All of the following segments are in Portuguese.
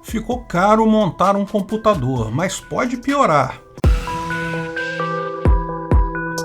Ficou caro montar um computador, mas pode piorar.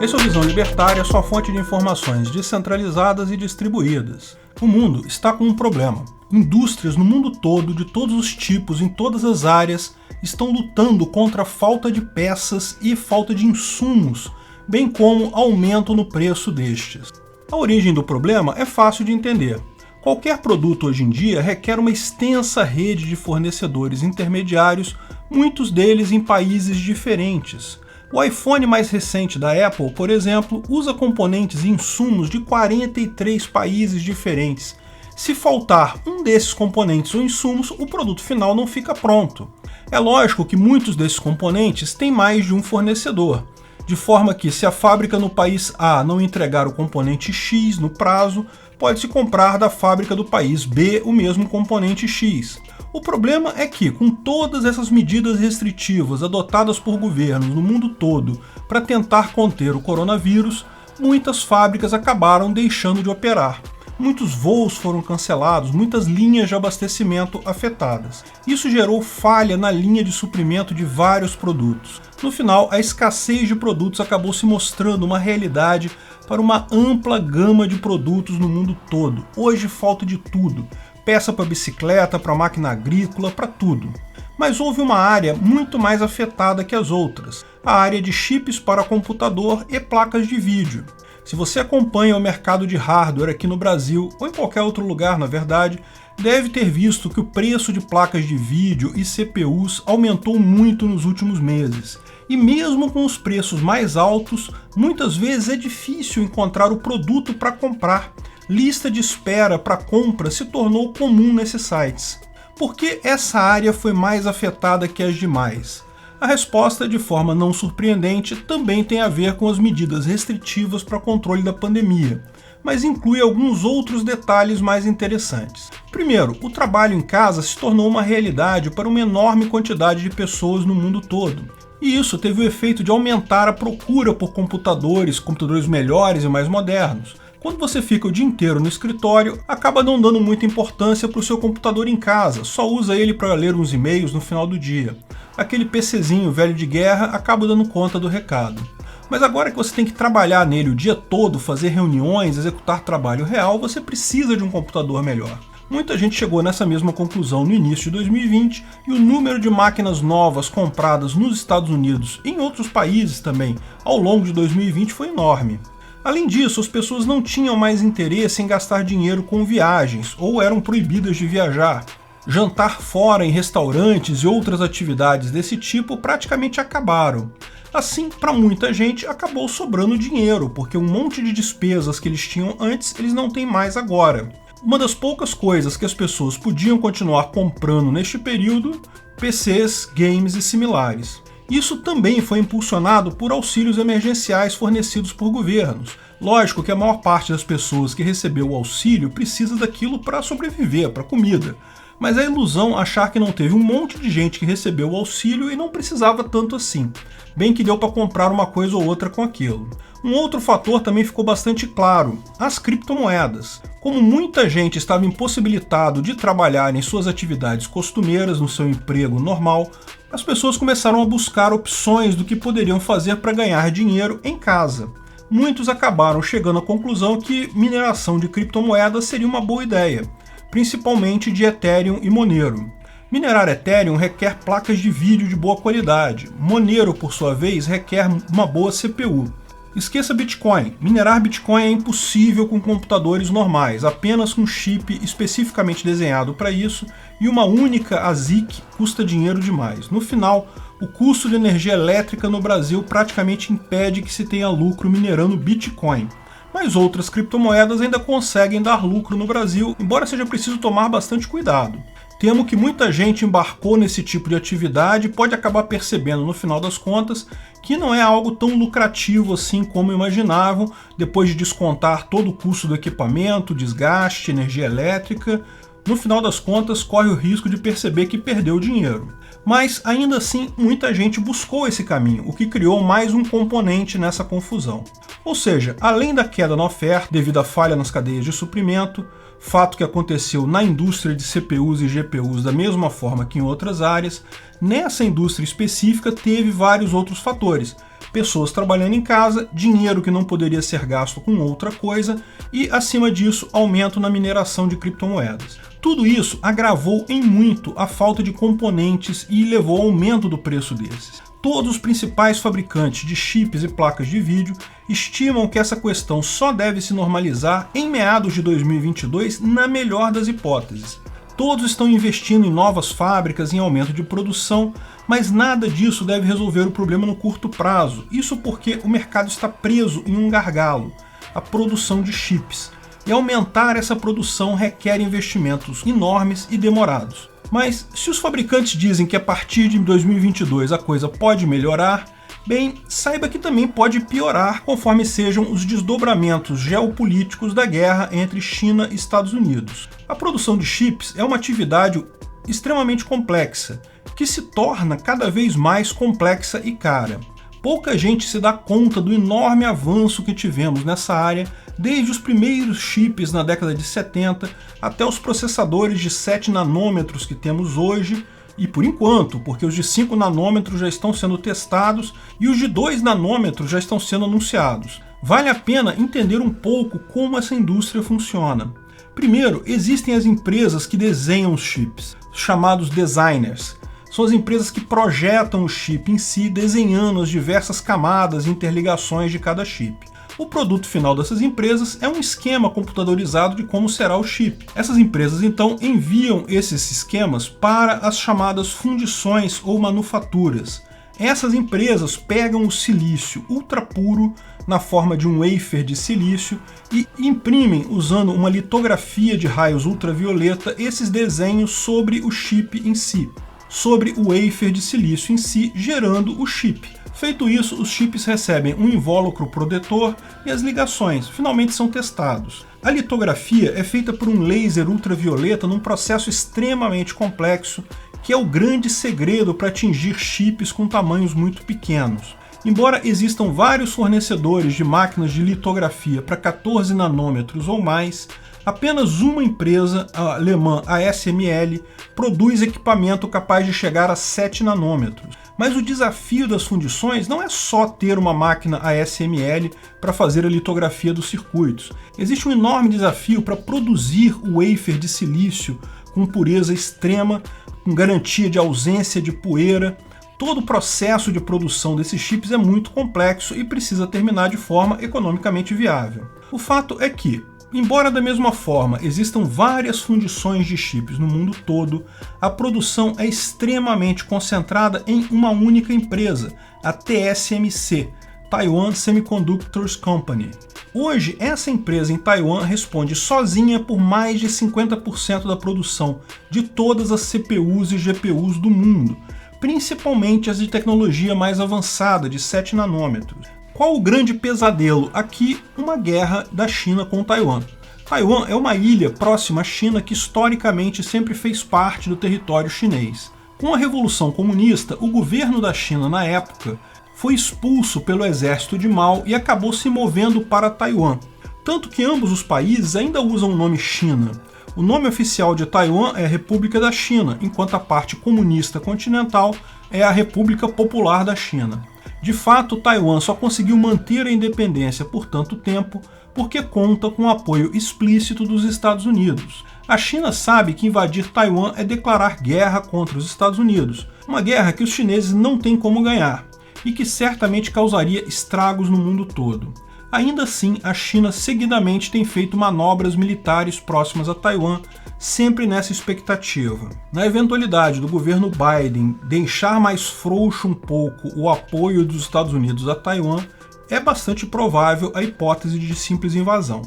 Esse é o Visão Libertária, sua fonte de informações descentralizadas e distribuídas. O mundo está com um problema. Indústrias no mundo todo, de todos os tipos, em todas as áreas, estão lutando contra a falta de peças e falta de insumos, bem como aumento no preço destes. A origem do problema é fácil de entender. Qualquer produto hoje em dia requer uma extensa rede de fornecedores intermediários, muitos deles em países diferentes. O iPhone mais recente da Apple, por exemplo, usa componentes e insumos de 43 países diferentes. Se faltar um desses componentes ou insumos, o produto final não fica pronto. É lógico que muitos desses componentes têm mais de um fornecedor, de forma que se a fábrica no país A não entregar o componente X no prazo, pode-se comprar da fábrica do país B o mesmo componente X. O problema é que, com todas essas medidas restritivas adotadas por governos no mundo todo para tentar conter o coronavírus, muitas fábricas acabaram deixando de operar. Muitos voos foram cancelados, muitas linhas de abastecimento afetadas. Isso gerou falha na linha de suprimento de vários produtos. No final, a escassez de produtos acabou se mostrando uma realidade para uma ampla gama de produtos no mundo todo. Hoje falta de tudo. Peça para bicicleta, para máquina agrícola, para tudo. Mas houve uma área muito mais afetada que as outras, a área de chips para computador e placas de vídeo. Se você acompanha o mercado de hardware aqui no Brasil, ou em qualquer outro lugar na verdade, deve ter visto que o preço de placas de vídeo e CPUs aumentou muito nos últimos meses. E mesmo com os preços mais altos, muitas vezes é difícil encontrar o produto para comprar. Lista de espera para compra se tornou comum nesses sites. Por que essa área foi mais afetada que as demais? A resposta, de forma não surpreendente, também tem a ver com as medidas restritivas para controle da pandemia, mas inclui alguns outros detalhes mais interessantes. Primeiro, o trabalho em casa se tornou uma realidade para uma enorme quantidade de pessoas no mundo todo. E isso teve o efeito de aumentar a procura por computadores melhores e mais modernos. Quando você fica o dia inteiro no escritório, acaba não dando muita importância para o seu computador em casa, só usa ele para ler uns e-mails no final do dia. Aquele PCzinho velho de guerra acaba dando conta do recado. Mas agora que você tem que trabalhar nele o dia todo, fazer reuniões, executar trabalho real, você precisa de um computador melhor. Muita gente chegou nessa mesma conclusão no início de 2020 e o número de máquinas novas compradas nos Estados Unidos e em outros países também ao longo de 2020 foi enorme. Além disso, as pessoas não tinham mais interesse em gastar dinheiro com viagens ou eram proibidas de viajar. Jantar fora em restaurantes e outras atividades desse tipo praticamente acabaram. Assim, para muita gente, acabou sobrando dinheiro, porque um monte de despesas que eles tinham antes, eles não têm mais agora. Uma das poucas coisas que as pessoas podiam continuar comprando neste período, PCs, games e similares. Isso também foi impulsionado por auxílios emergenciais fornecidos por governos. Lógico que a maior parte das pessoas que recebeu o auxílio precisa daquilo para sobreviver, para comida. Mas é ilusão achar que não teve um monte de gente que recebeu o auxílio e não precisava tanto assim. Bem que deu para comprar uma coisa ou outra com aquilo. Um outro fator também ficou bastante claro: as criptomoedas. Como muita gente estava impossibilitado de trabalhar em suas atividades costumeiras no seu emprego normal, as pessoas começaram a buscar opções do que poderiam fazer para ganhar dinheiro em casa. Muitos acabaram chegando à conclusão que mineração de criptomoedas seria uma boa ideia, principalmente de Ethereum e Monero. Minerar Ethereum requer placas de vídeo de boa qualidade. Monero, por sua vez, requer uma boa CPU. Esqueça Bitcoin. Minerar Bitcoin é impossível com computadores normais, apenas com chip especificamente desenhado para isso, e uma única ASIC custa dinheiro demais. No final, o custo de energia elétrica no Brasil praticamente impede que se tenha lucro minerando Bitcoin. Mas outras criptomoedas ainda conseguem dar lucro no Brasil, embora seja preciso tomar bastante cuidado. Temo que muita gente embarcou nesse tipo de atividade e pode acabar percebendo no final das contas que não é algo tão lucrativo assim como imaginavam, depois de descontar todo o custo do equipamento, desgaste, energia elétrica. No final das contas, corre o risco de perceber que perdeu dinheiro. Mas, ainda assim, muita gente buscou esse caminho, o que criou mais um componente nessa confusão. Ou seja, além da queda na oferta devido à falha nas cadeias de suprimento, fato que aconteceu na indústria de CPUs e GPUs da mesma forma que em outras áreas. Nessa indústria específica teve vários outros fatores. Pessoas trabalhando em casa, dinheiro que não poderia ser gasto com outra coisa e, acima disso, aumento na mineração de criptomoedas. Tudo isso agravou em muito a falta de componentes e levou ao aumento do preço desses. Todos os principais fabricantes de chips e placas de vídeo estimam que essa questão só deve se normalizar em meados de 2022, na melhor das hipóteses. Todos estão investindo em novas fábricas, em aumento de produção, mas nada disso deve resolver o problema no curto prazo. Isso porque o mercado está preso em um gargalo, a produção de chips. E aumentar essa produção requer investimentos enormes e demorados. Mas se os fabricantes dizem que a partir de 2022 a coisa pode melhorar, bem, saiba que também pode piorar conforme sejam os desdobramentos geopolíticos da guerra entre China e Estados Unidos. A produção de chips é uma atividade extremamente complexa, que se torna cada vez mais complexa e cara. Pouca gente se dá conta do enorme avanço que tivemos nessa área, desde os primeiros chips na década de 70 até os processadores de 7 nanômetros que temos hoje, e por enquanto, porque os de 5 nanômetros já estão sendo testados e os de 2 nanômetros já estão sendo anunciados. Vale a pena entender um pouco como essa indústria funciona. Primeiro, existem as empresas que desenham os chips, chamados designers. São as empresas que projetam o chip em si, desenhando as diversas camadas e interligações de cada chip. O produto final dessas empresas é um esquema computadorizado de como será o chip. Essas empresas então enviam esses esquemas para as chamadas fundições ou manufaturas. Essas empresas pegam o silício ultra puro na forma de um wafer de silício e imprimem, usando uma litografia de raios ultravioleta, esses desenhos sobre o chip em si, sobre o wafer de silício em si, gerando o chip. Feito isso, os chips recebem um invólucro protetor e as ligações finalmente são testados. A litografia é feita por um laser ultravioleta num processo extremamente complexo, que é o grande segredo para atingir chips com tamanhos muito pequenos. Embora existam vários fornecedores de máquinas de litografia para 14 nanômetros ou mais, apenas uma empresa, a alemã ASML, produz equipamento capaz de chegar a 7 nanômetros. Mas o desafio das fundições não é só ter uma máquina ASML para fazer a litografia dos circuitos. Existe um enorme desafio para produzir o wafer de silício com pureza extrema, com garantia de ausência de poeira. Todo o processo de produção desses chips é muito complexo e precisa terminar de forma economicamente viável. O fato é que, embora da mesma forma existam várias fundições de chips no mundo todo, a produção é extremamente concentrada em uma única empresa, a TSMC, Taiwan Semiconductor Company. Hoje, essa empresa em Taiwan responde sozinha por mais de 50% da produção de todas as CPUs e GPUs do mundo, principalmente as de tecnologia mais avançada, de 7 nanômetros. Qual o grande pesadelo? Aqui, uma guerra da China com Taiwan. Taiwan é uma ilha próxima à China que historicamente sempre fez parte do território chinês. Com a Revolução Comunista, o governo da China na época foi expulso pelo exército de Mao e acabou se movendo para Taiwan. Tanto que ambos os países ainda usam o nome China. O nome oficial de Taiwan é República da China, enquanto a parte comunista continental é a República Popular da China. De fato, Taiwan só conseguiu manter a independência por tanto tempo porque conta com o apoio explícito dos Estados Unidos. A China sabe que invadir Taiwan é declarar guerra contra os Estados Unidos, uma guerra que os chineses não têm como ganhar e que certamente causaria estragos no mundo todo. Ainda assim, a China seguidamente tem feito manobras militares próximas a Taiwan, sempre nessa expectativa. Na eventualidade do governo Biden deixar mais frouxo um pouco o apoio dos Estados Unidos a Taiwan, é bastante provável a hipótese de simples invasão.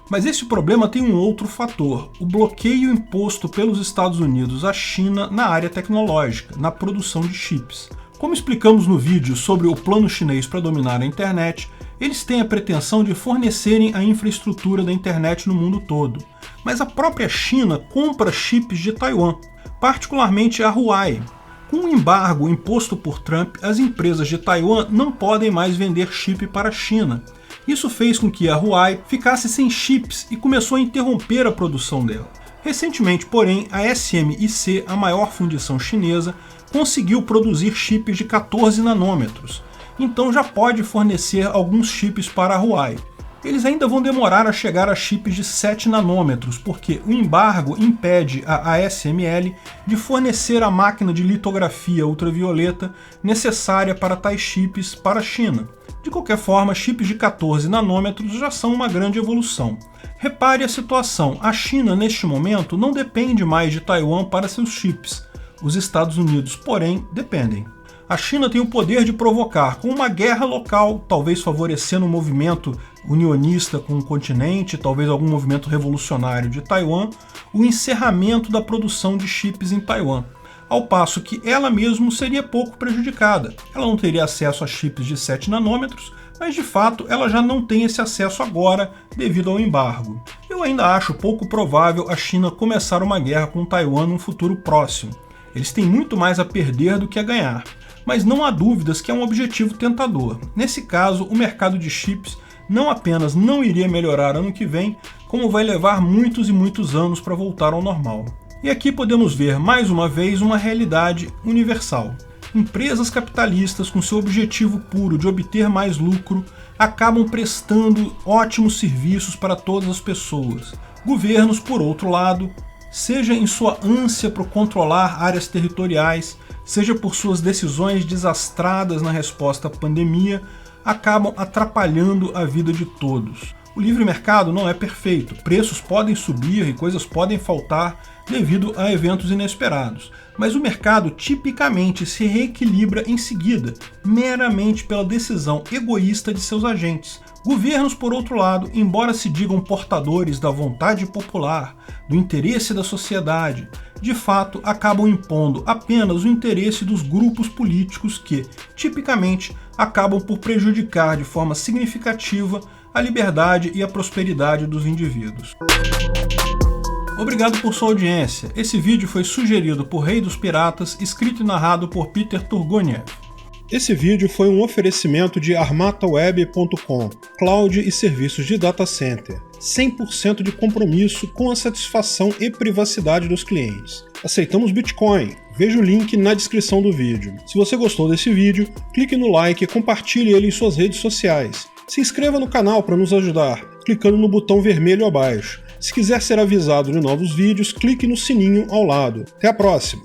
Mas esse problema tem um outro fator, o bloqueio imposto pelos Estados Unidos à China na área tecnológica, na produção de chips. Como explicamos no vídeo sobre o plano chinês para dominar a internet, eles têm a pretensão de fornecerem a infraestrutura da internet no mundo todo. Mas a própria China compra chips de Taiwan, particularmente a Huawei. Com o embargo imposto por Trump, as empresas de Taiwan não podem mais vender chip para a China. Isso fez com que a Huawei ficasse sem chips e começou a interromper a produção dela. Recentemente, porém, a SMIC, a maior fundição chinesa, conseguiu produzir chips de 14 nanômetros, então já pode fornecer alguns chips para a Huawei. Eles ainda vão demorar a chegar a chips de 7 nanômetros, porque o embargo impede a ASML de fornecer a máquina de litografia ultravioleta necessária para tais chips para a China. De qualquer forma, chips de 14 nanômetros já são uma grande evolução. Repare a situação, a China neste momento não depende mais de Taiwan para seus chips. Os Estados Unidos, porém, dependem. A China tem o poder de provocar, com uma guerra local, talvez favorecendo um movimento unionista com o continente, talvez algum movimento revolucionário de Taiwan, o encerramento da produção de chips em Taiwan. Ao passo que ela mesma seria pouco prejudicada. Ela não teria acesso a chips de 7 nanômetros, mas de fato ela já não tem esse acesso agora devido ao embargo. Eu ainda acho pouco provável a China começar uma guerra com Taiwan num futuro próximo. Eles têm muito mais a perder do que a ganhar. Mas não há dúvidas que é um objetivo tentador. Nesse caso, o mercado de chips não apenas não iria melhorar ano que vem, como vai levar muitos e muitos anos para voltar ao normal. E aqui podemos ver mais uma vez uma realidade universal. Empresas capitalistas com seu objetivo puro de obter mais lucro acabam prestando ótimos serviços para todas as pessoas. Governos, por outro lado, seja em sua ânsia por controlar áreas territoriais, seja por suas decisões desastradas na resposta à pandemia, acabam atrapalhando a vida de todos. O livre mercado não é perfeito, preços podem subir e coisas podem faltar devido a eventos inesperados, mas o mercado tipicamente se reequilibra em seguida, meramente pela decisão egoísta de seus agentes. Governos, por outro lado, embora se digam portadores da vontade popular, do interesse da sociedade, de fato acabam impondo apenas o interesse dos grupos políticos que, tipicamente, acabam por prejudicar de forma significativa a liberdade e a prosperidade dos indivíduos. Obrigado por sua audiência. Esse vídeo foi sugerido por Rei dos Piratas, escrito e narrado por Peter Turguniev. Esse vídeo foi um oferecimento de armataweb.com, cloud e serviços de data center. 100% de compromisso com a satisfação e privacidade dos clientes. Aceitamos Bitcoin. Veja o link na descrição do vídeo. Se você gostou desse vídeo, clique no like e compartilhe ele em suas redes sociais. Se inscreva no canal para nos ajudar, clicando no botão vermelho abaixo. Se quiser ser avisado de novos vídeos, clique no sininho ao lado. Até a próxima!